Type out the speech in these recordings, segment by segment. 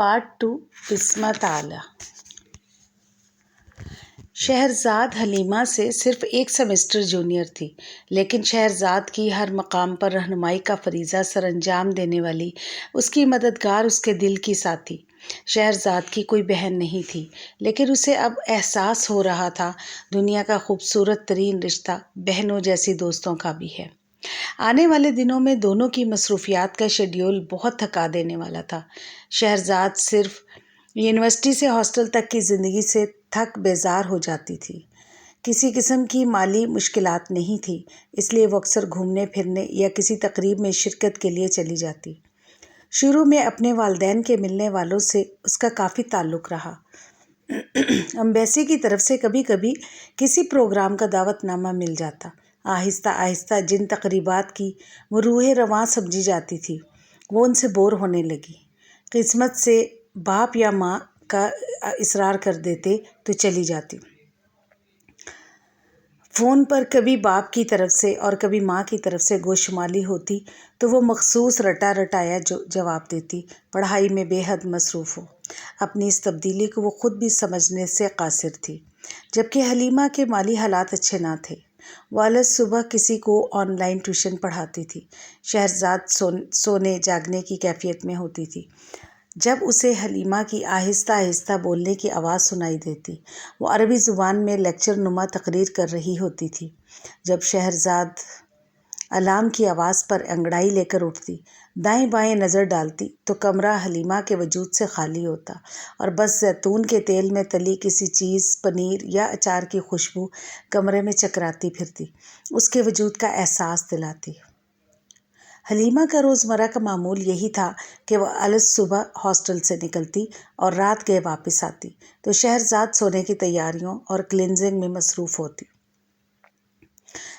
Part 2 قسمت اعلیٰ۔ شہرزاد حلیمہ سے صرف ایک سیمسٹر جونیئر تھی، لیکن شہرزاد کی ہر مقام پر رہنمائی کا فریضہ سر انجام دینے والی اس کی مددگار اس کے دل کی ساتھی۔ شہرزاد کی کوئی بہن نہیں تھی، لیکن اسے اب احساس ہو رہا تھا دنیا کا خوبصورت ترین رشتہ بہنوں جیسی دوستوں کا بھی ہے۔ آنے والے دنوں میں دونوں کی مصروفیات کا شیڈول بہت تھکا دینے والا تھا۔ شہرزاد صرف یونیورسٹی سے ہاسٹل تک کی زندگی سے تھک بیزار ہو جاتی تھی۔ کسی قسم کی مالی مشکلات نہیں تھی، اس لیے وہ اکثر گھومنے پھرنے یا کسی تقریب میں شرکت کے لیے چلی جاتی۔ شروع میں اپنے والدین کے ملنے والوں سے اس کا کافی تعلق رہا۔ امبیسی کی طرف سے کبھی کبھی کسی پروگرام کا دعوت نامہ مل جاتا۔ آہستہ آہستہ جن تقریبات کی وہ روح رواں سمجھی جاتی تھی، وہ ان سے بور ہونے لگی۔ قسمت سے باپ یا ماں کا اصرار کر دیتے تو چلی جاتی۔ فون پر کبھی باپ کی طرف سے اور کبھی ماں کی طرف سے گوشمالی ہوتی تو وہ مخصوص رٹا رٹایا جواب دیتی، پڑھائی میں بے حد مصروف ہو۔ اپنی اس تبدیلی کو وہ خود بھی سمجھنے سے قاصر تھی۔ جبکہ حلیمہ کے مالی حالات اچھے نہ تھے۔ والد صبح کسی کو آن لائن ٹیوشن پڑھاتی تھی۔ شہرزاد سونے جاگنے کی کیفیت میں ہوتی تھی۔ جب اسے حلیمہ کی آہستہ آہستہ بولنے کی آواز سنائی دیتی، وہ عربی زبان میں لیکچر نما تقریر کر رہی ہوتی تھی۔ جب شہرزاد الارم کی آواز پر انگڑائی لے کر اٹھتی، دائیں بائیں نظر ڈالتی تو کمرہ حلیمہ کے وجود سے خالی ہوتا اور بس زیتون کے تیل میں تلی کسی چیز، پنیر یا اچار کی خوشبو کمرے میں چکراتی پھرتی، اس کے وجود کا احساس دلاتی۔ حلیمہ کا روزمرہ کا معمول یہی تھا کہ وہ الگ صبح ہاسٹل سے نکلتی اور رات گئے واپس آتی تو شہرزاد سونے کی تیاریوں اور کلینزنگ میں مصروف ہوتی۔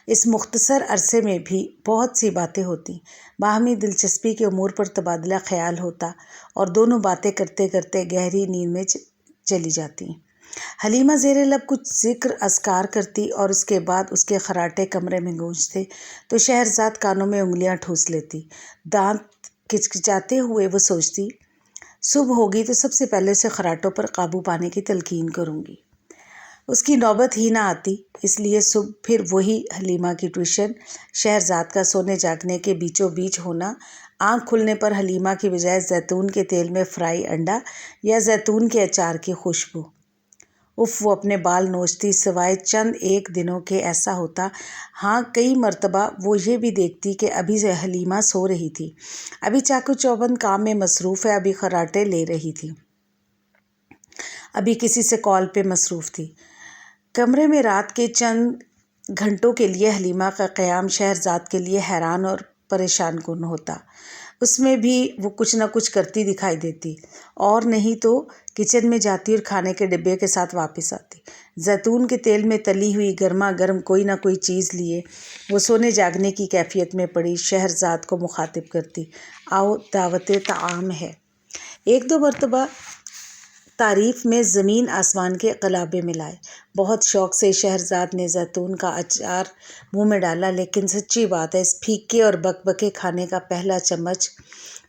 اس مختصر عرصے میں بھی بہت سی باتیں ہوتی، باہمی دلچسپی کے امور پر تبادلہ خیال ہوتا اور دونوں باتیں کرتے کرتے گہری نیند میں چلی جاتی۔ حلیمہ زیر لب کچھ ذکر اذکار کرتی اور اس کے بعد اس کے خراٹے کمرے میں گونجتے تو شہرزاد کانوں میں انگلیاں ٹھوس لیتی۔ دانت کچکچاتے ہوئے وہ سوچتی، صبح ہوگی تو سب سے پہلے اسے خراٹوں پر قابو پانے کی تلقین کروں گی۔ اس کی نوبت ہی نہ آتی، اس لیے صبح پھر وہی حلیمہ کی ٹیوشن، شہرزاد کا سونے جاگنے کے بیچوں بیچ ہونا، آنکھ کھلنے پر حلیمہ کی بجائے زیتون کے تیل میں فرائی انڈا یا زیتون کے اچار کی خوشبو۔ وہ اپنے بال نوچتی، سوائے چند ایک دنوں کے ایسا ہوتا۔ ہاں، کئی مرتبہ وہ یہ بھی دیکھتی کہ ابھی حلیمہ سو رہی تھی، ابھی چاقو چوبند کام میں مصروف ہے، ابھی خراٹے لے رہی تھی، ابھی کسی سے کال پہ مصروف تھی۔ کمرے میں رات کے چند گھنٹوں کے لیے حلیمہ کا قیام شہرزاد کے لیے حیران اور پریشان کن ہوتا۔ اس میں بھی وہ کچھ نہ کچھ کرتی دکھائی دیتی، اور نہیں تو کچن میں جاتی اور کھانے کے ڈبے کے ساتھ واپس آتی۔ زیتون کے تیل میں تلی ہوئی گرما گرم کوئی نہ کوئی چیز لیے وہ سونے جاگنے کی کیفیت میں پڑی شہرزاد کو مخاطب کرتی، آؤ دعوت طعام ہے۔ ایک دو مرتبہ تعریف میں زمین آسمان کے غلابے ملائے۔ بہت شوق سے شہرزاد نے زیتون کا اچار منہ میں ڈالا، لیکن سچی بات ہے، اس پھیکے اور بکبکے کھانے کا پہلا چمچ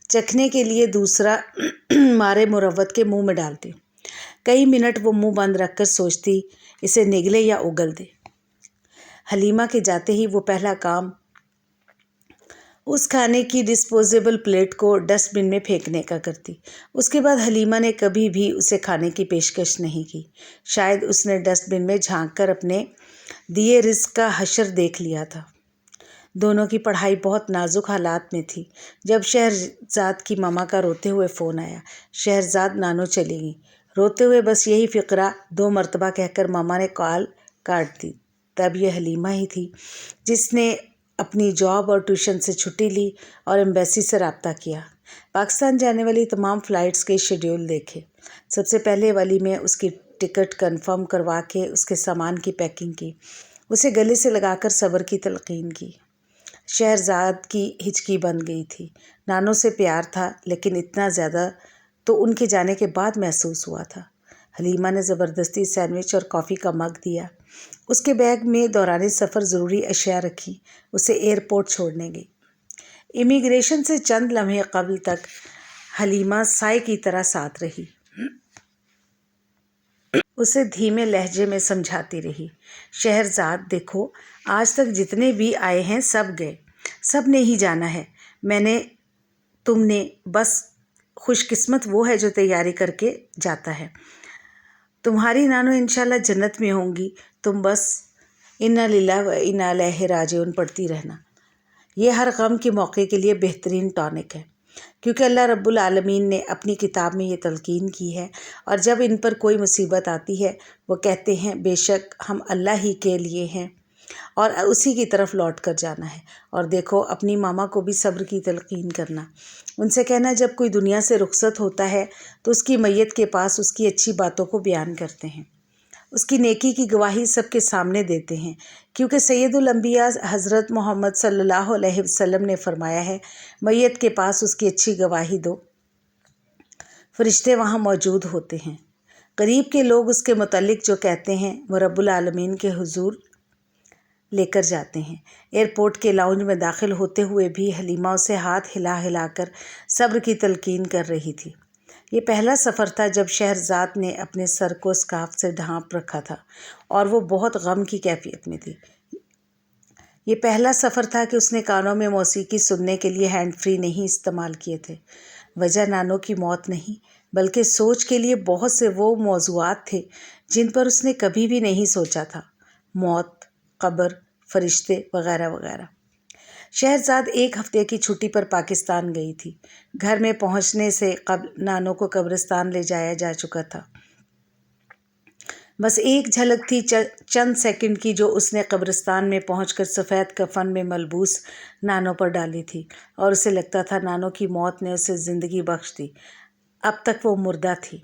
چکھنے کے لیے دوسرا مارے مروت کے منہ میں ڈالتی۔ کئی منٹ وہ منہ بند رکھ کر سوچتی، اسے نگلے یا اگل دے۔ حلیمہ کے جاتے ہی وہ پہلا کام اس کھانے کی ڈسپوزیبل پلیٹ کو ڈسٹ بن میں پھینکنے کا کرتی۔ اس کے بعد حلیمہ نے کبھی بھی اسے کھانے کی پیشکش نہیں کی۔ شاید اس نے ڈسٹ بن میں جھانک کر اپنے دیے رزق کا حشر دیکھ لیا تھا۔ دونوں کی پڑھائی بہت نازک حالات میں تھی جب شہرزاد کی ماما کا روتے ہوئے فون آیا۔ شہرزاد نانو چلی گئی، روتے ہوئے بس یہی فقرہ 2 مرتبہ کہہ کر ماما نے کال کاٹ دی۔ تب یہ حلیمہ ہی تھی جس نے اپنی جاب اور ٹیوشن سے چھٹی لی اور ایمبیسی سے رابطہ کیا، پاکستان جانے والی تمام فلائٹس کے شیڈول دیکھے، سب سے پہلے والی میں اس کی ٹکٹ کنفرم کروا کے اس کے سامان کی پیکنگ کی، اسے گلے سے لگا کر صبر کی تلقین کی۔ شہرزاد کی ہچکی بن گئی تھی۔ نانو سے پیار تھا، لیکن اتنا زیادہ تو ان کے جانے کے بعد محسوس ہوا تھا۔ حلیمہ نے زبردستی سینڈوچ اور کافی کا مگ دیا، اس کے بیگ میں دوران سفر ضروری اشیاء رکھی، اسے ایئرپورٹ چھوڑنے گئی۔ امیگریشن سے چند لمحے قبل تک حلیمہ سائے کی طرح ساتھ رہی، اسے دھیمے لہجے میں سمجھاتی رہی، شہرزاد دیکھو، آج تک جتنے بھی آئے ہیں سب گئے، سب نے ہی جانا ہے، میں نے، تم نے، بس خوش قسمت وہ ہے جو تیاری کر کے جاتا ہے۔ تمہاری نانو انشاءاللہ جنت میں ہوں گی، تم بس انا للہ و انا الیہ راجعون پڑھتی رہنا۔ یہ ہر غم کے موقع کے لیے بہترین ٹانک ہے، کیونکہ اللہ رب العالمین نے اپنی کتاب میں یہ تلقین کی ہے، اور جب ان پر کوئی مصیبت آتی ہے وہ کہتے ہیں بے شک ہم اللہ ہی کے لیے ہیں اور اسی کی طرف لوٹ کر جانا ہے۔ اور دیکھو اپنی ماما کو بھی صبر کی تلقین کرنا، ان سے کہنا جب کوئی دنیا سے رخصت ہوتا ہے تو اس کی میت کے پاس اس کی اچھی باتوں کو بیان کرتے ہیں، اس کی نیکی کی گواہی سب کے سامنے دیتے ہیں، کیونکہ سید الانبیاء حضرت محمد صلی اللہ علیہ وسلم نے فرمایا ہے میت کے پاس اس کی اچھی گواہی دو، فرشتے وہاں موجود ہوتے ہیں، قریب کے لوگ اس کے متعلق جو کہتے ہیں وہ رب العالمین کے حضور لے کر جاتے ہیں۔ ایئرپورٹ کے لاؤنج میں داخل ہوتے ہوئے بھی حلیمہ اسے ہاتھ ہلا ہلا کر صبر کی تلقین کر رہی تھی۔ یہ پہلا سفر تھا جب شہرزاد نے اپنے سر کو اسکارف سے ڈھانپ رکھا تھا اور وہ بہت غم کی کیفیت میں تھی۔ یہ پہلا سفر تھا کہ اس نے کانوں میں موسیقی سننے کے لیے ہینڈ فری نہیں استعمال کیے تھے۔ وجہ نانو کی موت نہیں، بلکہ سوچ کے لیے بہت سے وہ موضوعات تھے جن پر اس نے کبھی بھی نہیں سوچا تھا، موت، قبر، فرشتے وغیرہ وغیرہ۔ شہرزاد ایک ہفتے کی چھٹی پر پاکستان گئی تھی۔ گھر میں پہنچنے سے قبل نانو کو قبرستان لے جایا جا چکا تھا۔ بس ایک جھلک تھی چند سیکنڈ کی جو اس نے قبرستان میں پہنچ کر سفید کفن میں ملبوس نانو پر ڈالی تھی، اور اسے لگتا تھا نانو کی موت نے اسے زندگی بخش دی، اب تک وہ مردہ تھی۔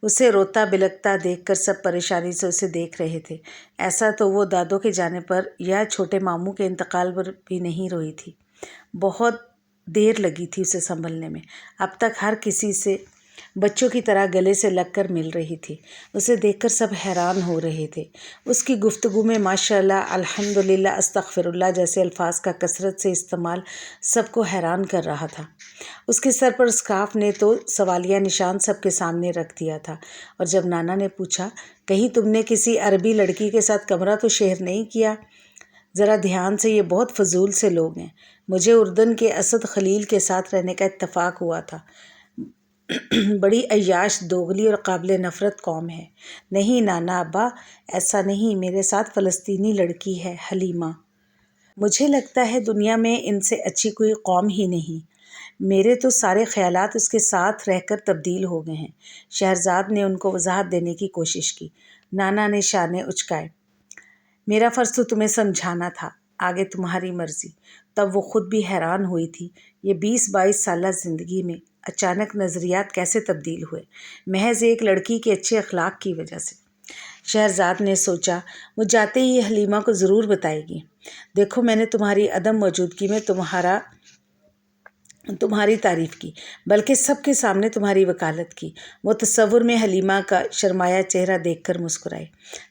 اسے روتا بلکتا دیکھ کر سب پریشانی سے اسے دیکھ رہے تھے، ایسا تو وہ دادوں کے جانے پر یا چھوٹے ماموں کے انتقال پر بھی نہیں روئی تھی۔ بہت دیر لگی تھی اسے سنبھلنے میں، اب تک ہر کسی سے بچوں کی طرح گلے سے لگ کر مل رہی تھی۔ اسے دیکھ کر سب حیران ہو رہے تھے۔ اس کی گفتگو میں ماشاءاللہ، الحمدللہ، استغفر اللہ جیسے الفاظ کا کثرت سے استعمال سب کو حیران کر رہا تھا۔ اس کے سر پر اسکارف نے تو سوالیہ نشان سب کے سامنے رکھ دیا تھا، اور جب نانا نے پوچھا کہیں تم نے کسی عربی لڑکی کے ساتھ کمرہ تو شیئر نہیں کیا؟ ذرا دھیان سے، یہ بہت فضول سے لوگ ہیں، مجھے اردن کے اسد خلیل کے ساتھ رہنے کا اتفاق ہوا تھا، بڑی عیاش، دوغلی اور قابل نفرت قوم ہے۔ نہیں نانا ابا، ایسا نہیں، میرے ساتھ فلسطینی لڑکی ہے، حلیمہ۔ مجھے لگتا ہے دنیا میں ان سے اچھی کوئی قوم ہی نہیں، میرے تو سارے خیالات اس کے ساتھ رہ کر تبدیل ہو گئے ہیں۔ شہرزاد نے ان کو وضاحت دینے کی کوشش کی۔ نانا نے شانے اچکائے۔ میرا فرض تو تمہیں سمجھانا تھا، آگے تمہاری مرضی۔ تب وہ خود بھی حیران ہوئی تھی، یہ 20-22 سالہ زندگی میں اچانک نظریات کیسے تبدیل ہوئے، محض ایک لڑکی کے اچھے اخلاق کی وجہ سے۔ شہرزاد نے سوچا وہ جاتے ہی حلیمہ کو ضرور بتائے گی، دیکھو میں نے تمہاری عدم موجودگی میں تمہاری تعریف کی، بلکہ سب کے سامنے تمہاری وکالت کی۔ وہ تصور میں حلیمہ کا شرمایا چہرہ دیکھ کر مسکرائی۔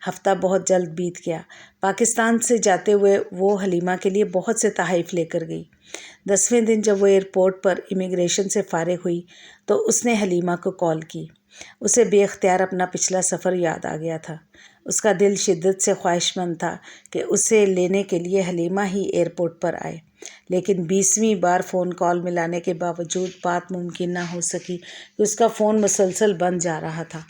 ہفتہ بہت جلد بیت گیا۔ پاکستان سے جاتے ہوئے وہ حلیمہ کے لیے بہت سے تحائف لے کر گئی۔ 10ویں دن جب وہ ایئرپورٹ پر امیگریشن سے فارغ ہوئی تو اس نے حلیمہ کو کال کی۔ اسے بے اختیار اپنا پچھلا سفر یاد آ گیا تھا۔ اس کا دل شدت سے خواہشمند تھا کہ اسے لینے کے لیے حلیمہ ہی ایئرپورٹ پر آئے، لیکن 20ویں بار فون کال ملانے کے باوجود بات ممکن نہ ہو سکی کہ اس کا فون مسلسل بند جا رہا تھا۔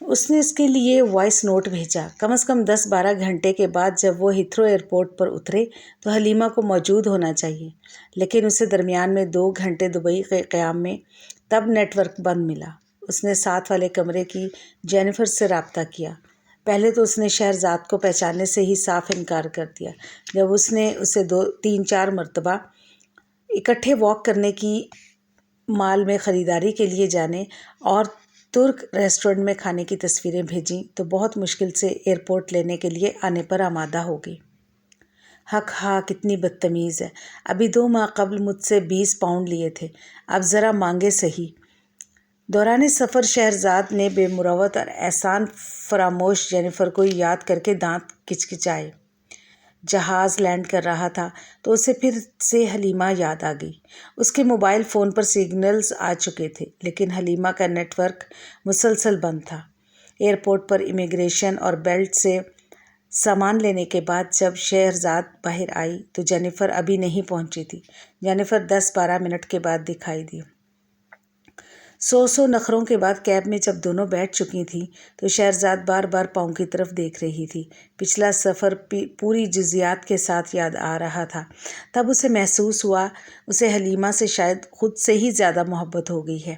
اس نے اس کے لیے وائس نوٹ بھیجا۔ کم از کم 10-12 گھنٹے کے بعد جب وہ ہیتھرو ایئرپورٹ پر اترے تو حلیمہ کو موجود ہونا چاہیے، لیکن اسے درمیان میں 2 گھنٹے دبئی کے قیام میں تب نیٹ ورک بند ملا۔ اس نے ساتھ والے کمرے کی جینیفر سے رابطہ کیا۔ پہلے تو اس نے شہرزاد کو پہچاننے سے ہی صاف انکار کر دیا۔ جب اس نے اسے 3-4 مرتبہ اکٹھے واک کرنے کی، مال میں خریداری کے لیے جانے اور ترک ریسٹورنٹ میں کھانے کی تصویریں بھیجیں تو بہت مشکل سے ایئرپورٹ لینے کے لیے آنے پر آمادہ ہو گئی۔ حق ہاں، کتنی بدتمیز ہے، ابھی 2 ماہ قبل مجھ سے 20 پاؤنڈ لیے تھے، اب ذرا مانگے صحیح۔ دوران سفر شہرزاد نے بے مروت اور احسان فراموش جینیفر کو یاد کر کے دانت کچکچائے۔ جہاز لینڈ کر رہا تھا تو اسے پھر سے حلیمہ یاد آ گئی۔ اس کے موبائل فون پر سگنلز آ چکے تھے لیکن حلیمہ کا نیٹ ورک مسلسل بند تھا۔ ایئرپورٹ پر امیگریشن اور بیلٹ سے سامان لینے کے بعد جب شہرزاد باہر آئی تو جینیفر ابھی نہیں پہنچی تھی۔ جینیفر 10-12 منٹ کے بعد دکھائی دی۔ سو نخروں کے بعد کیب میں جب دونوں بیٹھ چکی تھیں تو شہرزاد بار بار پاؤں کی طرف دیکھ رہی تھی۔ پچھلا سفر پوری جزیات کے ساتھ یاد آ رہا تھا۔ تب اسے محسوس ہوا اسے حلیمہ سے شاید خود سے ہی زیادہ محبت ہو گئی ہے۔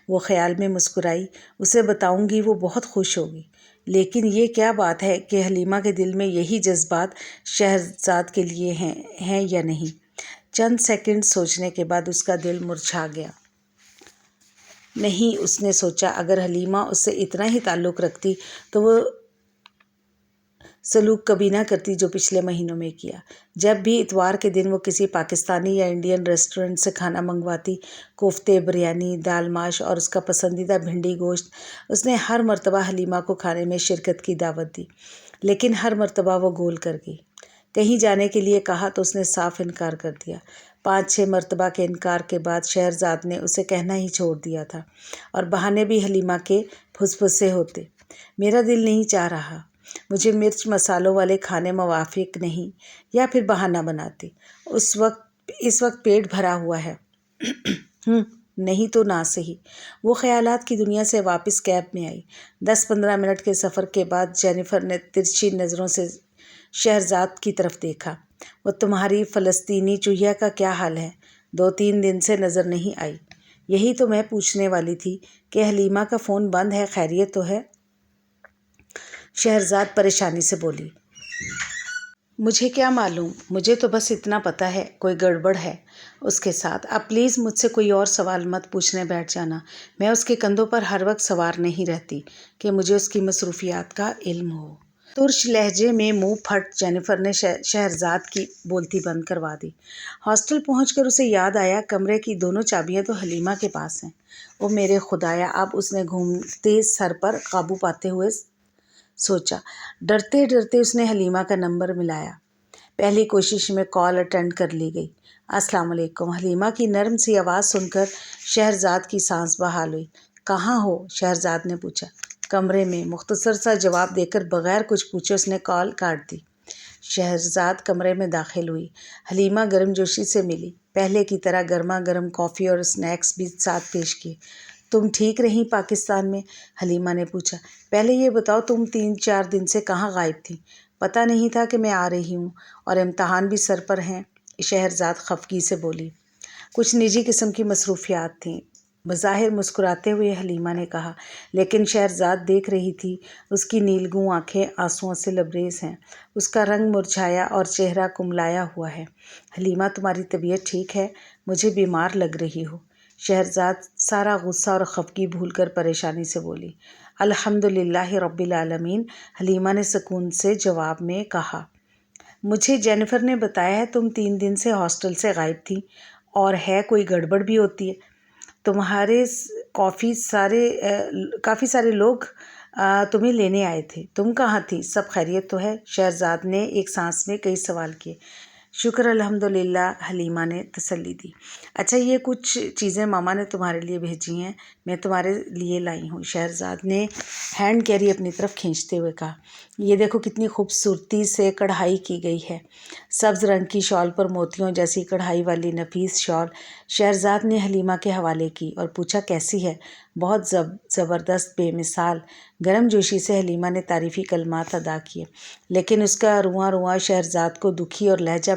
وہ خیال میں مسکرائی، اسے بتاؤں گی وہ بہت خوش ہوگی۔ لیکن یہ کیا بات ہے کہ حلیمہ کے دل میں یہی جذبات شہرزاد کے لیے ہیں یا نہیں؟ چند سیکنڈ سوچنے کے بعد اس کا دل مرجھا گیا۔ نہیں، اس نے سوچا، اگر حلیمہ اس سے اتنا ہی تعلق رکھتی تو وہ سلوک کبھی نہ کرتی جو پچھلے مہینوں میں کیا۔ جب بھی اتوار کے دن وہ کسی پاکستانی یا انڈین ریسٹورنٹ سے کھانا منگواتی، کوفتے، بریانی، دال ماش اور اس کا پسندیدہ بھنڈی گوشت، اس نے ہر مرتبہ حلیمہ کو کھانے میں شرکت کی دعوت دی، لیکن ہر مرتبہ وہ گول کر گئی۔ کہیں جانے کے لیے کہا تو اس نے صاف انکار کر دیا۔ 5-6 مرتبہ کے انکار کے بعد شہرزاد نے اسے کہنا ہی چھوڑ دیا تھا، اور بہانے بھی حلیمہ کے پھسپھسے ہوتے۔ میرا دل نہیں چاہ رہا، مجھے مرچ مسالوں والے کھانے موافق نہیں، یا پھر بہانہ بناتے، اس وقت پیٹ بھرا ہوا ہے۔ نہیں تو نہ صحیح۔ وہ خیالات کی دنیا سے واپس کیب میں آئی۔ 10-15 منٹ کے سفر کے بعد جینیفر نے ترچھی نظروں سے شہرزاد کی طرف دیکھا۔ وہ تمہاری فلسطینی چوہیا کا کیا حال ہے؟ 2-3 دن سے نظر نہیں آئی۔ یہی تو میں پوچھنے والی تھی کہ حلیمہ کا فون بند ہے، خیریت تو ہے؟ شہرزاد پریشانی سے بولی۔ مجھے کیا معلوم، مجھے تو بس اتنا پتہ ہے کوئی گڑبڑ ہے اس کے ساتھ۔ اب پلیز مجھ سے کوئی اور سوال مت پوچھنے بیٹھ جانا۔ میں اس کے کندھوں پر ہر وقت سوار نہیں رہتی کہ مجھے اس کی مصروفیات کا علم ہو۔ ترش لہجے میں منہ پھٹ جینیفر نے شہرزاد کی بولتی بند کروا دی۔ ہاسٹل پہنچ کر اسے یاد آیا کمرے کی دونوں چابیاں تو حلیمہ کے پاس ہیں۔ او میرے خدایا! اب اس نے گھومتے سر پر قابو پاتے ہوئے سوچا۔ ڈرتے ڈرتے اس نے حلیمہ کا نمبر ملایا۔ پہلی کوشش میں کال اٹینڈ کر لی گئی۔ السلام علیکم۔ حلیمہ کی نرم سی آواز سن کر شہرزاد کی سانس بحال ہوئی۔ کہاں ہو؟ شہرزاد نے پوچھا۔ کمرے میں، مختصر سا جواب دے کر بغیر کچھ پوچھے اس نے کال کاٹ دی۔ شہرزاد کمرے میں داخل ہوئی۔ حلیمہ گرم جوشی سے ملی، پہلے کی طرح گرما گرم کافی اور اسنیکس بھی ساتھ پیش کیے۔ تم ٹھیک رہیں پاکستان میں؟ حلیمہ نے پوچھا۔ پہلے یہ بتاؤ تم 3-4 دن سے کہاں غائب تھی؟ پتہ نہیں تھا کہ میں آ رہی ہوں، اور امتحان بھی سر پر ہیں، شہرزاد خفگی سے بولی۔ کچھ نجی قسم کی مصروفیات تھیں، بظاہر مسکراتے ہوئے حلیمہ نے کہا، لیکن شہرزاد دیکھ رہی تھی اس کی نیلگوں آنکھیں آنسوؤں سے لبریز ہیں، اس کا رنگ مرجھایا اور چہرہ کملایا ہوا ہے۔ حلیمہ تمہاری طبیعت ٹھیک ہے؟ مجھے بیمار لگ رہی ہو۔ شہرزاد سارا غصہ اور خفگی بھول کر پریشانی سے بولی۔ الحمدللہ رب العالمین، حلیمہ نے سکون سے جواب میں کہا۔ مجھے جینیفر نے بتایا ہے تم 3 دن سے ہاسٹل سے غائب تھی، اور ہے کوئی گڑبڑ بھی ہوتی ہے۔ تمہارے کافی سارے لوگ تمہیں لینے آئے تھے، تم کہاں تھی؟ سب خیریت تو ہے؟ شہرزاد نے ایک سانس میں کئی سوال کیے۔ شکر الحمدللہ، حلیمہ نے تسلی دی۔ اچھا، یہ کچھ چیزیں ماما نے تمہارے لیے بھیجی ہیں، میں تمہارے لیے لائی ہوں۔ شہرزاد نے ہینڈ کیری اپنی طرف کھینچتے ہوئے کہا۔ یہ دیکھو کتنی خوبصورتی سے کڑھائی کی گئی ہے، سبز رنگ کی شال پر موتیوں جیسی کڑھائی والی نفیس شال شہرزاد نے حلیمہ کے حوالے کی اور پوچھا کیسی ہے؟ بہت زبردست، بے مثال۔ گرم جوشی سے حلیمہ نے تعریفی کلمات ادا کیے، لیکن اس کا رواں رواں شہرزاد کو دکھی اور لہجہ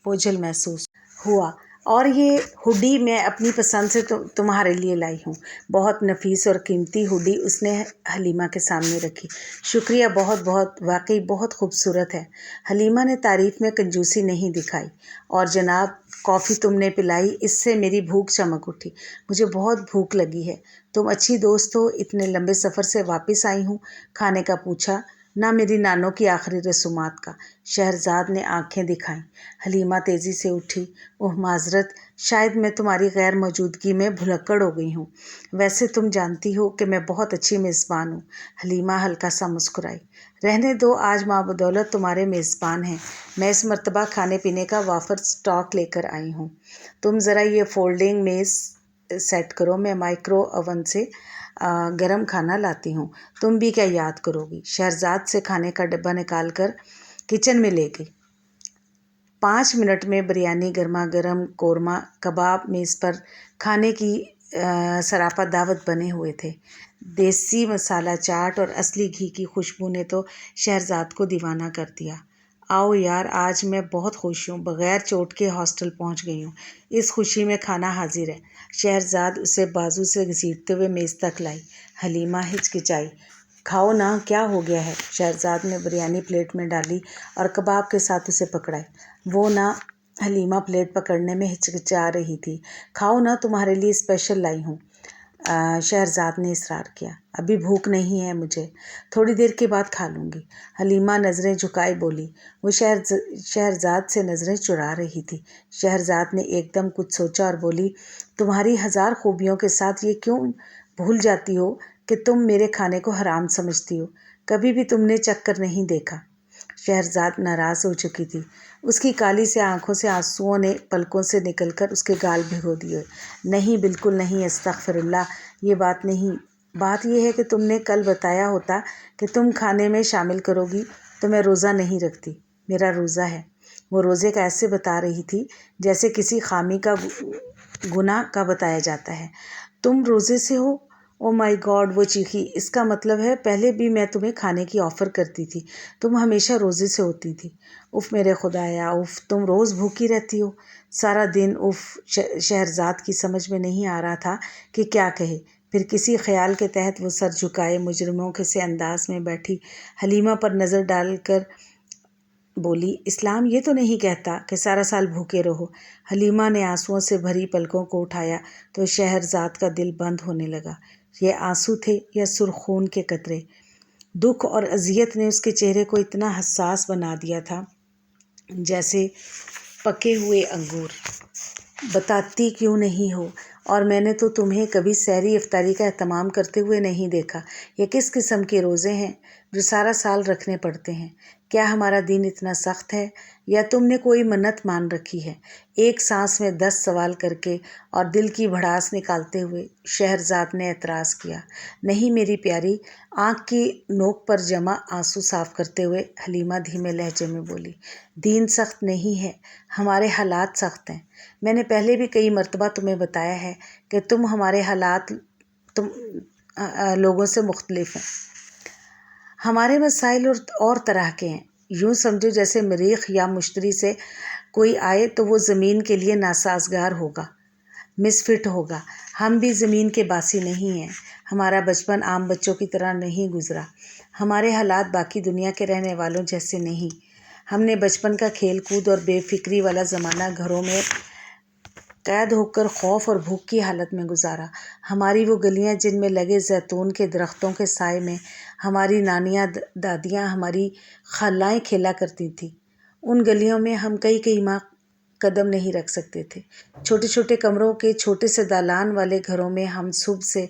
بوجھل محسوس ہوا۔ اور یہ ہوڈی میں اپنی پسند سے تمہارے لیے لائی ہوں، بہت نفیس اور قیمتی ہوڈی اس نے حلیمہ کے سامنے رکھی۔ شکریہ، بہت بہت، واقعی بہت خوبصورت ہے۔ حلیمہ نے تعریف میں کنجوسی نہیں دکھائی۔ اور جناب، کافی تم نے پلائی، اس سے میری بھوک چمک اٹھی۔ مجھے بہت بھوک لگی ہے۔ تم اچھی دوست ہو، اتنے لمبے سفر سے واپس آئی ہوں، کھانے کا پوچھا نہ میری نانوں کی آخری رسومات کا۔ شہرزاد نے آنکھیں دکھائیں۔ حلیمہ تیزی سے اٹھی۔ اوہ معذرت، شاید میں تمہاری غیر موجودگی میں بھلکڑ ہو گئی ہوں۔ ویسے تم جانتی ہو کہ میں بہت اچھی میزبان ہوں۔ حلیمہ ہلکا سا مسکرائی۔ رہنے دو، آج ماں بدولت تمہارے میزبان ہیں۔ میں اس مرتبہ کھانے پینے کا وافر اسٹاک لے کر آئی ہوں۔ تم ذرا یہ فولڈنگ میز سیٹ کرو، میں مائکرو اوون سے گرم کھانا لاتی ہوں۔ تم بھی کیا یاد کرو گی؟ شہرزاد سے کھانے کا ڈبہ نکال کر کچن میں لے گئی۔ 5 منٹ میں بریانی، گرما گرم قورمہ کباب میز پر کھانے کی سراپا دعوت بنے ہوئے تھے۔ دیسی مسالہ چاٹ اور اصلی گھی کی خوشبو نے تو شہرزاد کو دیوانہ کر دیا۔ آؤ یار، آج میں بہت خوش ہوں، بغیر چوٹ کے ہاسٹل پہنچ گئی ہوں۔ اس خوشی میں کھانا حاضر ہے۔ شہرزاد اسے بازو سے گھسیٹتے ہوئے میز تک لائی۔ حلیمہ ہچکچائی۔ کھاؤ نا، کیا ہو گیا ہے؟ شہرزاد نے بریانی پلیٹ میں ڈالی اور کباب کے ساتھ اسے پکڑائی۔ وہ نہ، حلیمہ پلیٹ پکڑنے میں ہچکچا رہی تھی۔ کھاؤ نا، تمہارے لیے اسپیشل لائی ہوں۔ شہرزاد نے اصرار کیا۔ ابھی بھوک نہیں ہے مجھے، تھوڑی دیر کے بعد کھا لوں گی۔ حلیمہ نظریں جھکائے بولی۔ وہ شہرزاد سے نظریں چرا رہی تھی۔ شہرزاد نے ایک دم کچھ سوچا اور بولی، تمہاری 1000 خوبیوں کے ساتھ یہ کیوں بھول جاتی ہو کہ تم میرے کھانے کو حرام سمجھتی ہو؟ کبھی بھی تم نے چکھ کر نہیں دیکھا۔ شہرزاد ناراض ہو چکی تھی۔ اس کی کالی سے آنکھوں سے آنسوؤں نے پلکوں سے نکل کر اس کے گال بھگو دیے۔ نہیں، بالکل نہیں، استغفر اللہ، یہ بات نہیں۔ بات یہ ہے کہ تم نے کل بتایا ہوتا کہ تم کھانے میں شامل کرو گی تو میں روزہ نہیں رکھتی۔ میرا روزہ ہے۔ وہ روزے کا ایسے بتا رہی تھی جیسے کسی خامی کا گناہ کا بتایا جاتا ہے۔ تم روزے سے ہو؟ او مائی گاڈ، وہ چیخی۔ اس کا مطلب ہے پہلے بھی میں تمہیں کھانے کی آفر کرتی تھی، تم ہمیشہ روزے سے ہوتی تھی۔ اف میرے خدایا، اف، تم روز بھوکی رہتی ہو سارا دن، اف۔ شہرزاد کی سمجھ میں نہیں آ رہا تھا کہ کیا کہے۔ پھر کسی خیال کے تحت وہ سر جھکائے مجرموں کے سے انداز میں بیٹھی حلیمہ پر نظر ڈال کر بولی، اسلام یہ تو نہیں کہتا کہ سارا سال بھوکے رہو۔ حلیمہ نے آنسوؤں سے بھری پلکوں کو اٹھایا تو شہرزاد کا دل بند ہونے لگا۔ یہ آنسو تھے یا سرخ خون کے قطرے؟ دکھ اور اذیت نے اس کے چہرے کو اتنا حساس بنا دیا تھا جیسے پکے ہوئے انگور۔ بتاتی کیوں نہیں ہو؟ اور میں نے تو تمہیں کبھی سحری افطاری کا اہتمام کرتے ہوئے نہیں دیکھا۔ یہ کس قسم کے روزے ہیں جو سارا سال رکھنے پڑتے ہیں؟ کیا ہمارا دین اتنا سخت ہے یا تم نے کوئی منت مان رکھی ہے؟ ایک سانس میں 10 سوال کر کے اور دل کی بھڑاس نکالتے ہوئے شہرزاد نے اعتراض کیا۔ نہیں میری پیاری، آنکھ کی نوک پر جمع آنسو صاف کرتے ہوئے حلیمہ دھیمے لہجے میں بولی، دین سخت نہیں ہے، ہمارے حالات سخت ہیں۔ میں نے پہلے بھی کئی مرتبہ تمہیں بتایا ہے کہ ہمارے حالات لوگوں سے مختلف ہیں۔ ہمارے مسائل اور طرح کے ہیں۔ یوں سمجھو جیسے مریخ یا مشتری سے کوئی آئے تو وہ زمین کے لیے ناسازگار ہوگا، مس فٹ ہوگا۔ ہم بھی زمین کے باسی نہیں ہیں۔ ہمارا بچپن عام بچوں کی طرح نہیں گزرا۔ ہمارے حالات باقی دنیا کے رہنے والوں جیسے نہیں۔ ہم نے بچپن کا کھیل کود اور بے فکری والا زمانہ گھروں میں قید ہو کر خوف اور بھوک کی حالت میں گزارا۔ ہماری وہ گلیاں جن میں لگے زیتون کے درختوں کے سائے میں ہماری نانیاں، دادیاں، ہماری خالائیں کھیلا کرتی تھیں، ان گلیوں میں ہم کئی ماہ قدم نہیں رکھ سکتے تھے۔ چھوٹے چھوٹے کمروں کے چھوٹے سے دالان والے گھروں میں ہم صبح سے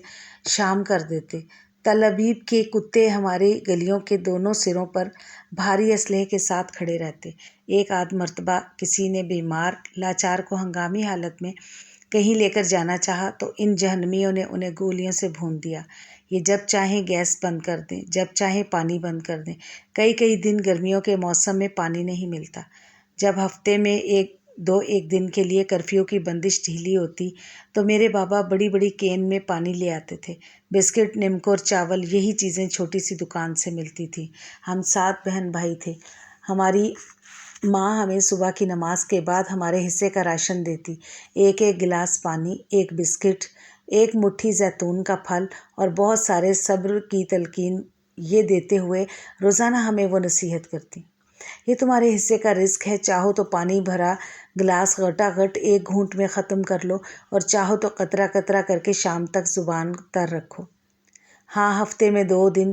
شام کر دیتے۔ تل ابیب کے کتے ہماری گلیوں کے دونوں سروں پر بھاری اسلحے کے ساتھ کھڑے رہتے۔ ایک آدھ مرتبہ کسی نے بیمار لاچار کو ہنگامی حالت میں کہیں لے کر جانا چاہا تو ان جہنمیوں نے انہیں گولیوں سے بھون دیا۔ یہ جب چاہیں گیس بند کر دیں، جب چاہیں پانی بند کر دیں۔ کئی دن گرمیوں کے موسم میں پانی نہیں ملتا۔ جب ہفتے میں ایک دن کے لیے کرفیو کی بندش ڈھیلی ہوتی تو میرے بابا بڑی کین میں پانی لے آتے تھے۔ بسکٹ، نمک اور چاول، یہی چیزیں چھوٹی سی دکان سے ملتی تھیں۔ ہم 7 بہن بھائی تھے۔ ہماری ماں ہمیں صبح کی نماز کے بعد ہمارے حصے کا راشن دیتی، ایک گلاس پانی، ایک بسکٹ، ایک مٹھی زیتون کا پھل اور بہت سارے صبر کی تلقین یہ دیتے ہوئے روزانہ ہمیں وہ نصیحت کرتی، یہ تمہارے حصے کا رزق ہے، چاہو تو پانی بھرا گلاس غٹا غٹ ایک گھونٹ میں ختم کر لو اور چاہو تو قطرہ قطرہ کر کے شام تک زبان تر رکھو۔ ہاں، ہفتے میں 2 دن